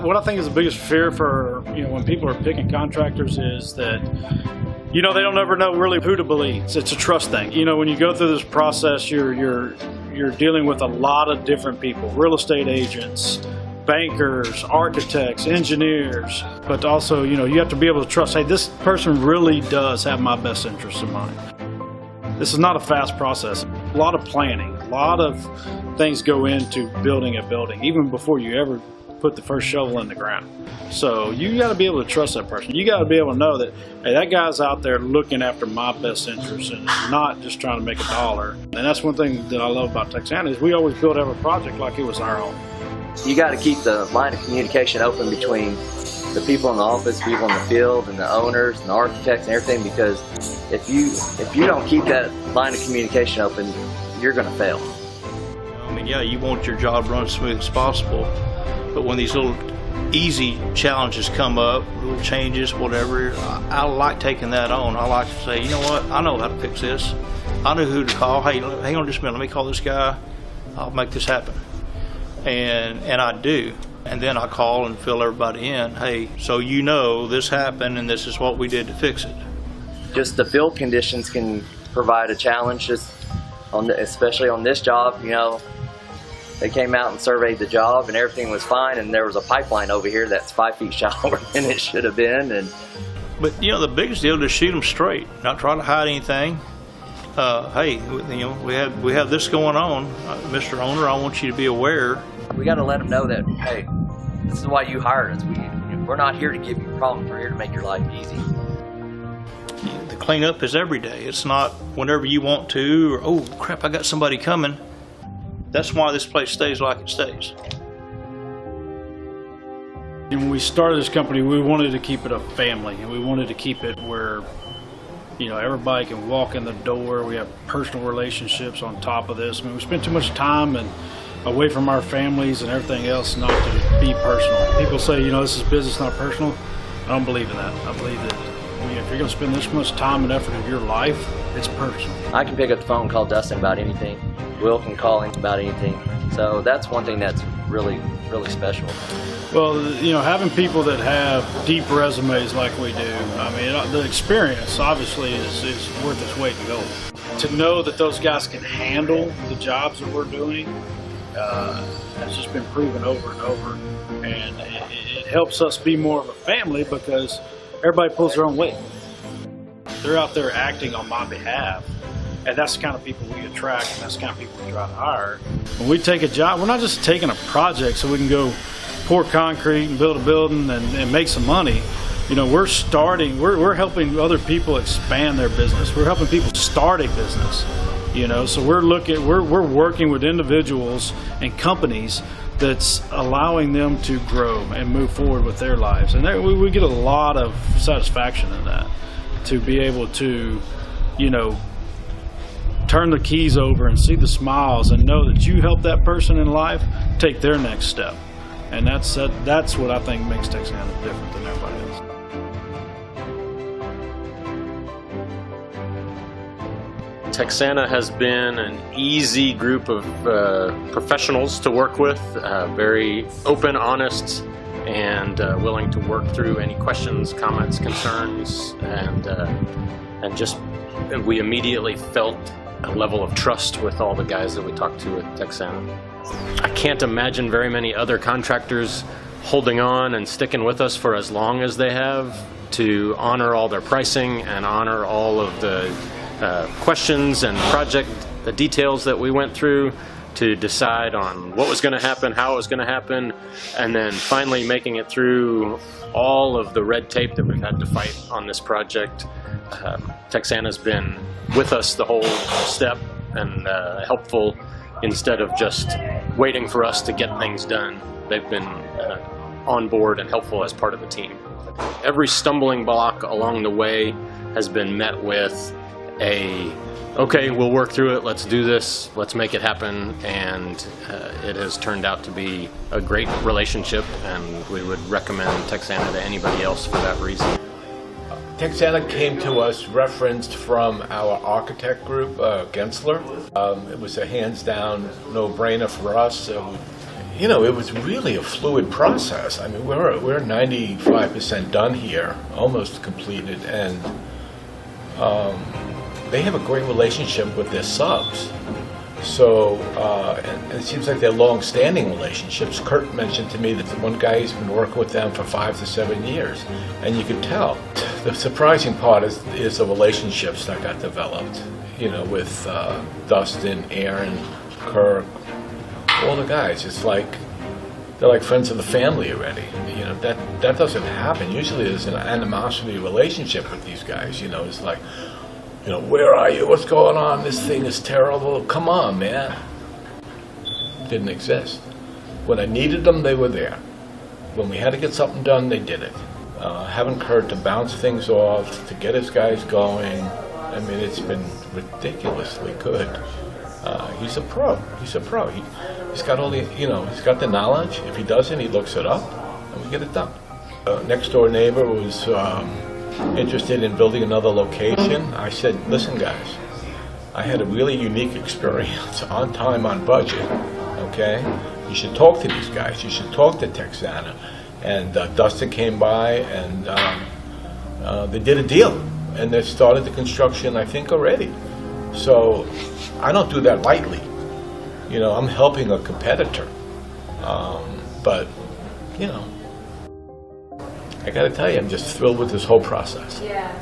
What I think is the biggest fear for, when people are picking contractors is that, they don't ever know really who to believe. It's a trust thing. When you go through this process, you're dealing with a lot of different people, real estate agents, bankers, architects, engineers, but also, you have to be able to trust, hey, this person really does have my best interest in mind. This is not a fast process. A lot of planning, a lot of things go into building a building, even before you ever put the first shovel in the ground. So you got to be able to trust that person. You got to be able to know that, hey, that guy's out there looking after my best interest and not just trying to make a dollar. And that's one thing that I love about Texana is we always build every project like it was our own. You got to keep the line of communication open between the people in the office, people in the field, and the owners and the architects and everything, because if you don't keep that line of communication open, you're going to fail. Yeah, you want your job run as smooth as possible, but when these little easy challenges come up, little changes, whatever, I like taking that on. I like to say, you know what, I know how to fix this. I know who to call. Hey, hang on just a minute, let me call this guy. I'll make this happen. And I do. And then I call and fill everybody in. Hey, so this happened and this is what we did to fix it. Just the field conditions can provide a challenge, especially on this job. They came out and surveyed the job and everything was fine, and there was a pipeline over here that's 5 feet shallower than it should have been. But the biggest deal is shoot them straight, not try to hide anything. Hey, we have this going on, Mr. Owner. I want you to be aware. We got to let them know that, hey, this is why you hired us. We're not here to give you problems. We're here to make your life easy. The cleanup is every day. It's not whenever you want to, or oh crap, I got somebody coming. That's why this place stays like it stays. When we started this company, we wanted to keep it a family, and we wanted to keep it where, everybody can walk in the door. We have personal relationships on top of this. We spend too much time away from our families and everything else not to be personal. People say, this is business, not personal. I don't believe in that. I believe that if you're going to spend this much time and effort of your life, it's personal. I can pick up the phone and call Dustin about anything. Will can call him about anything. So that's one thing that's really, really special. Well, having people that have deep resumes like we do, the experience obviously is worth its weight in gold. To know that those guys can handle the jobs that we're doing has just been proven over and over. And it helps us be more of a family because everybody pulls their own weight. They're out there acting on my behalf. And that's the kind of people we attract, and that's the kind of people we try to hire. When we take a job, we're not just taking a project so we can go pour concrete and build a building and make some money. We're helping other people expand their business. We're helping people start a business. So we're working with individuals and companies that's allowing them to grow and move forward with their lives. And we get a lot of satisfaction in that, to be able to, turn the keys over and see the smiles and know that you help that person in life take their next step. And that's what I think makes Texana different than everybody else. Texana has been an easy group of professionals to work with, very open, honest, and willing to work through any questions, comments, concerns, and just we immediately felt a level of trust with all the guys that we talked to at Texana. I can't imagine very many other contractors holding on and sticking with us for as long as they have, to honor all their pricing and honor all of the questions and the details that we went through to decide on what was going to happen, how it was going to happen, and then finally making it through all of the red tape that we've had to fight on this project. Texana's been with us the whole step and helpful instead of just waiting for us to get things done. They've been on board and helpful as part of the team. Every stumbling block along the way has been met with okay, we'll work through it, let's do this, let's make it happen, and it has turned out to be a great relationship, and we would recommend Texana to anybody else for that reason. Texana came to us referenced from our architect group, Gensler. It was a hands-down no-brainer for us. you know, it was really a fluid process. I mean, we're 95% done here, almost completed, and they have a great relationship with their subs. So, and it seems like they're long-standing relationships. Kurt mentioned to me that the one guy has been working with them for 5 to 7 years, and you could tell. The surprising part is the relationships that got developed, you know, with Dustin, Aaron, Kirk, all the guys. It's like they're like friends of the family already. You know, that doesn't happen. Usually there's an animosity relationship with these guys. You know, it's like, you know, where are you? What's going on? This thing is terrible. Come on, man. Didn't exist. When I needed them, they were there. When we had to get something done, they did it. Having Kurt to bounce things off, to get his guys going, I mean, it's been ridiculously good. He's a pro. He's a pro. He's got all the, you know, he's got the knowledge. If he doesn't, he looks it up, and we get it done. Next door neighbor was interested in building another location. I said, listen guys, I had a really unique experience, on time, on budget, okay? You should talk to these guys. You should talk to Texana. And Dustin came by, and they did a deal. And they started the construction, I think, already. So I don't do that lightly. You know, I'm helping a competitor. But, you know, I gotta tell you, I'm just thrilled with this whole process. Yeah.